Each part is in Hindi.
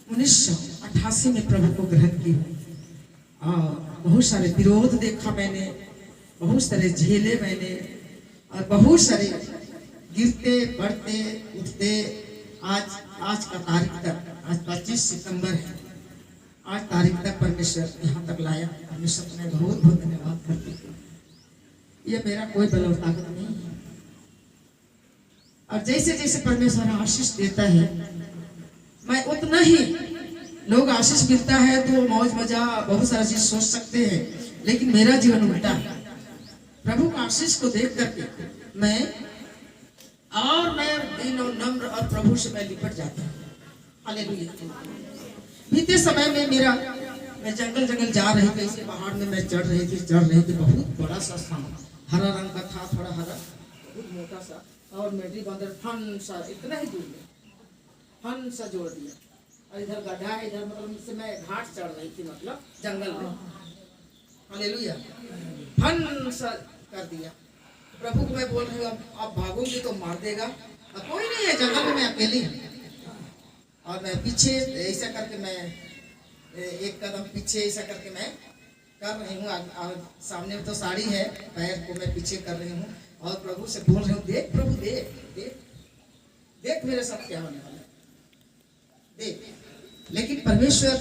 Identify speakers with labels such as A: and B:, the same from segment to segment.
A: 1988 में प्रभु को ग्रहण की और बहुत सारे विरोध देखा मैंने, बहुत सारे झेले मैंने और बहुत सारे गिरते बढ़ते उठते। आज का तारीख तक, आज 25 सितंबर है, आज तारीख तक परमेश्वर यहाँ तक लाया। परमेश्वर को मैं बहुत बहुत धन्यवाद करती हूँ। ये मेरा कोई बल और ताकत नहीं है। और जैसे जैसे परमेश्वर आशीष देता है, मैं उतना ही, लोग आशीष मिलता है तो मौज मजा बहुत सारा चीज सोच सकते हैं, लेकिन मेरा जीवन उल्टा है। प्रभु का आशीष को देख करके मैं दीन और नम्र और प्रभु से मैं लिपट जाता हूँ। हालेलुया। बीते समय में मैं जंगल जा रही थी, इसी पहाड़ में मैं चढ़ रही थी। बहुत बड़ा सा स्थान, हरा रंग का था, थोड़ा हरा, बहुत मोटा सा, और मेरी बंदर फन सा इतना ही दूर में फन सा जोड़ दिया, और इधर गड्ढा है, इधर मतलब इससे मैं घाट चढ़ रही थी, मतलब जंगल में। हालेलुया। फन सा कर दिया। प्रभु को मैं बोल रही हूँ, अब भागूंगी तो मार देगा, और कोई नहीं है जंगल में, मैं अकेली हूँ। और मैं पीछे ऐसा करके मैं एक कदम पीछे ऐसा करके मैं कर रही हूँ, और सामने में तो साड़ी है, पैर को मैं पीछे कर रही हूँ और प्रभु से बोल रही हूँ, देख प्रभु, देख देख देख मेरे साथ क्या होने वाला है, देख। लेकिन परमेश्वर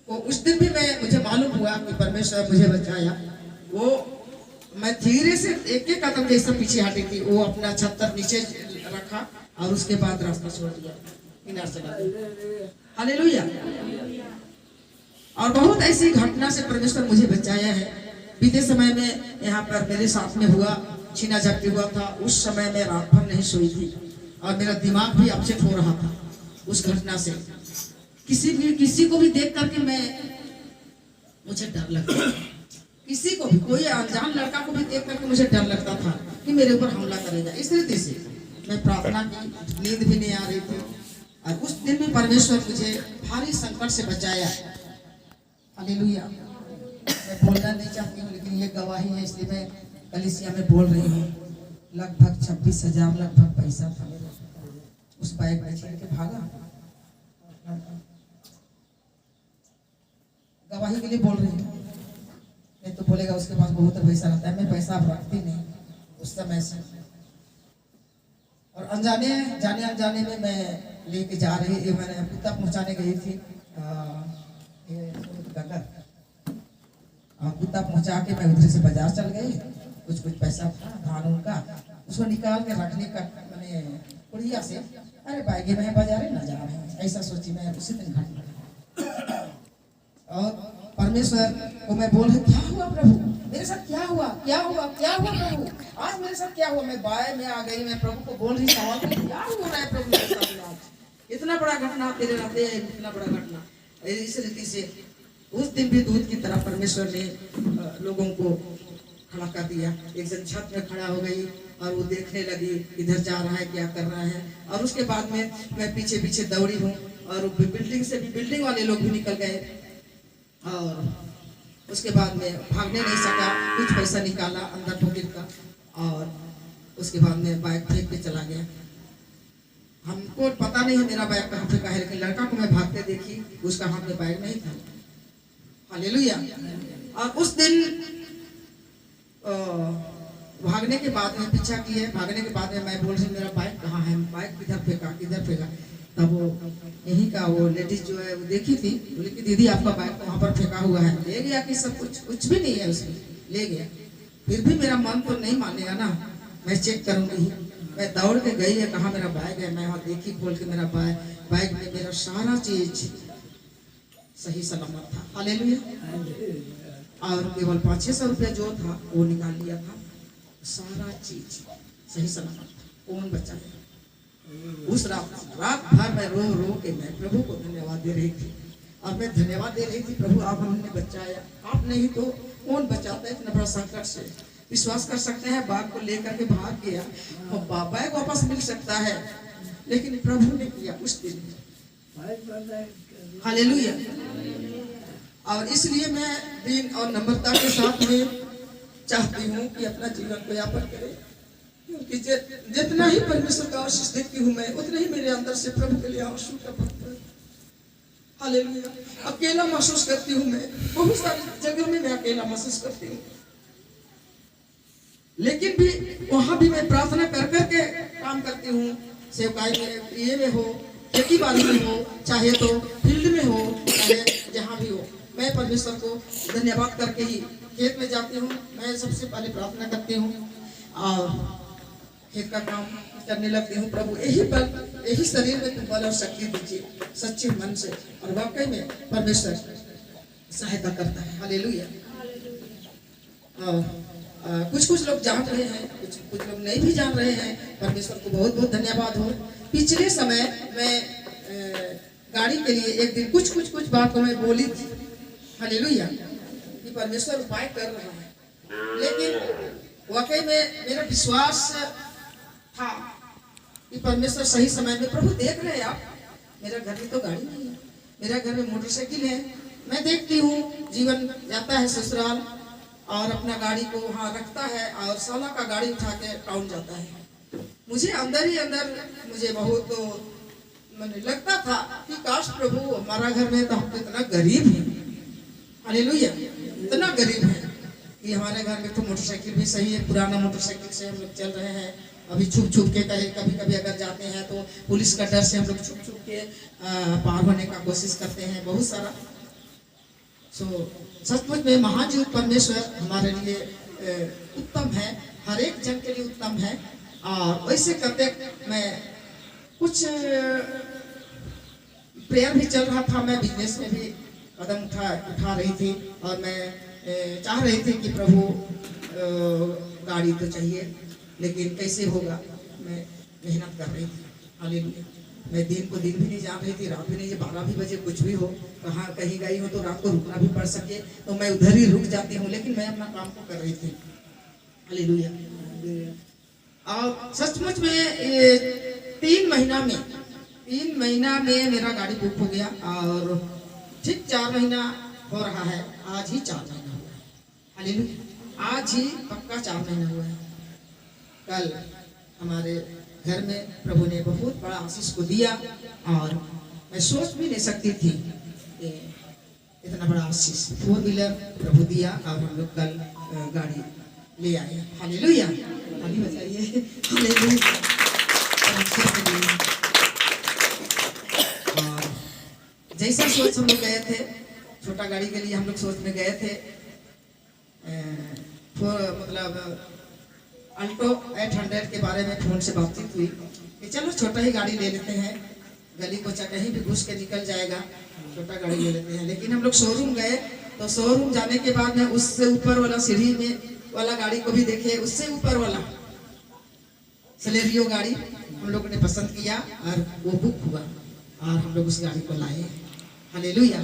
A: को उस दिन भी मुझे मालूम हुआ कि परमेश्वर मुझे बचाया। वो मैं धीरे से एक एक कदम जैसे पीछे हटी थी, वो अपना छत्तर नीचे रखा और उसके बाद रास्ता छोड़ दिया, किनारे चला गया। हालेलुया। और बहुत ऐसी घटना से परमेश्वर मुझे बचाया है। बीते समय में यहाँ पर मेरे साथ में हुआ, छीना झपटी हुआ था। उस समय में रात भर नहीं सोई थी और मेरा दिमाग भी अपसेट हो रहा था उस घटना से। किसी को भी देख करके मुझे डर लगता था। किसी को भी, कोई अनजान लड़का को भी देख करके मुझे डर लगता था कि मेरे ऊपर हमला करेगा। इस रीति से मैं प्रार्थना की, नींद भी नहीं आ रही थी। और उस दिन भी परमेश्वर मुझे भारी संकट से बचाया। हालेलुया। मैं बोलना नहीं चाहती हूँ, लेकिन ये गवाही है, इसलिए मैं कलीसिया में बोल रही हूँ। लगभग 26,000 लगभग पैसा था मेरा, उस बाइक में छीन के भागा। गवाही के लिए बोल रही हूँ। नहीं तो बोलेगा उसके पास बहुत पैसा रहता है। मैं पैसा अब रखती नहीं उस समय से। और जाने अनजाने में मैं लेके जा रही, मैंने कुत्ता पहुंचाने गई थी गंगा। कुत्ता पहुंचा के मैं उधर से बाजार चल गई। कुछ पैसा था धान उनका, उसको निकाल के रखने का मैंने कुड़िया से, अरे बाइक में बाजार ना जा रहे हैं, ऐसा सोची मैं उसी दिन घटना। और परमेश्वर को मैं बोल रही, क्या हुआ प्रभु, मेरे साथ क्या हुआ प्रभु, आज मेरे साथ क्या हुआ। मैं बाय में आ गई, मैं प्रभु को बोल रही, सवाल क्या हो रहा है प्रभु मेरे साथ आज, इतना बड़ा घटना तेरे रहते है, इतना बड़ा घटना। इस रीति से उस दिन भी दूध की तरह परमेश्वर ने लोगों को खड़ा कर दिया। एक जन छत में खड़ा हो गई और वो देखने लगी इधर जा रहा है, क्या कर रहा है। और उसके बाद में मैं पीछे पीछे दौड़ी हूँ और बिल्डिंग वाले लोग भी निकल गए। और उसके बाद में भागने नहीं सका, कुछ पैसा निकाला अंदर पॉकेट का, और उसके बाद में बाइक फेंक के चला गया। हमको पता नहीं है मेरा बाइक कहाँ फेंका है, लेकिन लड़का को मैं भागते देखी, उसका हाथ में बाइक नहीं था। हालेलुया। और उस दिन भागने के बाद में पीछा किए, भागने के बाद में मैं बोल रही मेरा बाइक कहाँ है, बाइक किधर फेंका। तब वो यहीं का वो लेडीज जो है वो देखी थी, बोली कि दीदी आपका बाइक वहाँ पर फेंका हुआ है। ले गया कि सब कुछ भी नहीं है उसमें, ले गया। फिर भी मेरा मन तो नहीं मानेगा ना, मैं चेक करूँगी। मैं दौड़ के गई है, कहाँ मेरा बैग है, मैं वहाँ देखी खोल के, मेरा बैग में मेरा सारा चीज सही सलामत था। हालेलुया। और केवल 500-600 रुपया जो था वो निकाल लिया था, सारा चीज सही सलामत था। कौन बचा है? उस रात भर मैं रो के मैं प्रभु को धन्यवाद दे रही थी। और मैं धन्यवाद दे रही थी, प्रभु आप हमने बचाया, आप नहीं तो कौन बचाता है इतना बड़ा संकट से। विश्वास कर सकते हैं, बाग को लेकर के भाग गया और बैग वापस मिल सकता है, लेकिन प्रभु ने किया उस दिन। हालेलुया। और इसलिए मैं दीन और नम्रता के साथ में चाहती हूँ कि अपना जीवन को यापन करें, क्योंकि जितना ही परमेश्वर का आशीष देखती हूँ मैं, उतना ही मेरे अंदर से प्रभु के लिए आंसू का पत्थर हालेलुया। अकेला महसूस करती हूँ मैं, बहुत सारी जगह में मैं अकेला महसूस करती हूँ, लेकिन भी वहां भी मैं प्रार्थना कर करके काम करती हूँ। सेवकाई में, ये में हो, खेती बाड़ी में हो, चाहे तो फील्ड में हो, चाहे जहाँ भी हो, मैं परमेश्वर को धन्यवाद करके ही खेत में जाती हूँ। मैं सबसे पहले प्रार्थना करती हूँ और खेत का काम करने लगती हूँ। प्रभु यही बल, यही शरीर में तुम बल और शक्ति दीजिए सच्चे मन से, और वाकई में परमेश्वर सहायता करता है। हालेलुया। कुछ लोग जान रहे हैं, कुछ लोग नहीं भी जान रहे हैं। परमेश्वर को बहुत बहुत धन्यवाद हो। पिछले समय मैं गाड़ी के लिए एक दिन कुछ बातों में बोली थी, हालेलुया, कि परमेश्वर उपाय कर रहा है, लेकिन वाकई में मेरा विश्वास था कि परमेश्वर सही समय में, प्रभु देख रहे हैं आप, मेरा घर में तो गाड़ी नहीं है, मेरा घर में मोटरसाइकिल है, मैं देखती हूँ जीवन जाता है ससुराल और अपना गाड़ी को वहाँ रखता है और साला का गाड़ी उठा के टाउन जाता है। मुझे अंदर ही अंदर मुझे बहुत मैंने लगता था कि काश प्रभु हमारा घर में तो हम तो इतना गरीब हैं, हालेलुया, इतना गरीब है कि हमारे घर में तो मोटरसाइकिल भी सही है, पुराना मोटरसाइकिल से हम लोग चल रहे हैं। अभी छुप के कभी अगर जाते हैं तो पुलिस का डर से हम लोग छुप के पार होने का कोशिश करते हैं, बहुत सारा। सचमुच में महान परमेश्वर हमारे लिए उत्तम है, हर एक जन के लिए उत्तम है। और वैसे करते मैं कुछ प्रेयर भी चल रहा था, मैं बिजनेस में भी कदम उठा रही थी और मैं चाह रही थी कि प्रभु गाड़ी तो चाहिए, लेकिन कैसे होगा, मैं मेहनत कर रही थी। हालेलुया। मैं दिन को दिन भी नहीं जान रही थी, रात भी नहीं, 12 भी बजे कुछ भी हो, कहाँ कहीं गई हो तो रात को रुकना भी पड़ सके तो मैं उधर ही रुक जाती हूँ, लेकिन मैं अपना काम को कर रही थी। हालेलुया। और सचमुच में 3 महीना में मेरा गाड़ी बुक हो गया और ठीक 4 महीना हो रहा है, आज ही 4 महीना हुआ है। हालेलुया। आज ही पक्का 4 महीना हुआ है। कल हमारे घर में प्रभु ने बहुत बड़ा आशीष को दिया और मैं सोच भी नहीं सकती थी इतना बड़ा आशीष 4 व्हीलर प्रभु दिया और हम लोग कल गाड़ी ले आए। हालेलुया। ताली बजाइए। हालेलुया। और जैसा सोच हम लोग गए थे, छोटा गाड़ी के लिए हम लोग सोच में गए थे, मतलब अल्टो 800 के बारे में फोन से बातचीत हुई कि चलो छोटा ही गाड़ी ले लेते हैं, गली कोचा कहीं भी घुस के निकल जाएगा, छोटा गाड़ी ले लेते हैं। लेकिन हम लोग शोरूम गए तो शोरूम जाने के बाद में उससे ऊपर वाला सीढ़ी में वाला गाड़ी को भी देखे, उससे ऊपर वाला सेलेरियो गाड़ी हम लोगों ने पसंद किया और वो बुक हुआ और हम लोग उस गाड़ी को लाए। हालेलुया।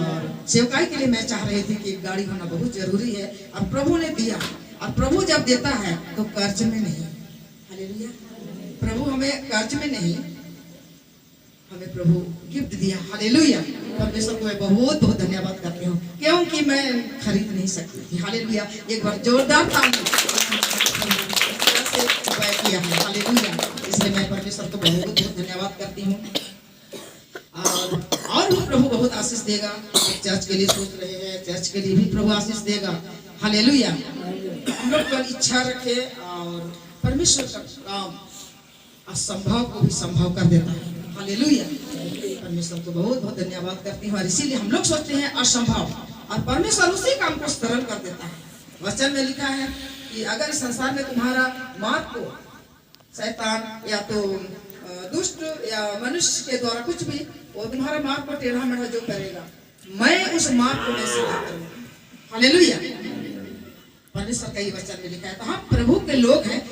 A: और सेवकाई के लिए मैं चाह रही थी कि गाड़ी होना बहुत जरूरी है और प्रभु ने दिया, और प्रभु जब देता है तो कर्ज में नहीं। हालेलुया। प्रभु हमें कर्ज में नहीं, हमें प्रभु गिफ्ट दिया। हालेलुया। परमेश्वर को मैं बहुत बहुत धन्यवाद करती हूँ, क्योंकि मैं खरीद नहीं सकती थी। हालेलुया। एक बार जोरदार ताली किया है। हालेलुया। इसलिए मैं परमेश्वर को बहुत बहुत धन्यवाद करती हूँ। और भी प्रभु बहुत आशीष देगा। चर्च के लिए सोच रहे हैं, चर्च के लिए भी प्रभु आशीष देगा। हालेलुया। हम लोग पर इच्छा रखे और परमेश्वर का काम असंभव को भी संभव कर देता है। हालेलुया। परमेश्वर को बहुत बहुत धन्यवाद करती हूँ। और इसीलिए हम लोग सोचते हैं असंभव, और परमेश्वर उसी काम को सरल कर देता है। वचन में लिखा है कि अगर इस संसार में तुम्हारा मार्ग को शैतान या तो दुष्ट या मनुष्य के द्वारा कुछ भी, वो तुम्हारा मार्ग को टेढ़ा मेढ़ा जो करेगा, मैं उस मार्ग को मैं सीधा करूंगा। हालेलुया। परमेश्वर का ये वचन में लिखा है। तो हम प्रभु के लोग हैं,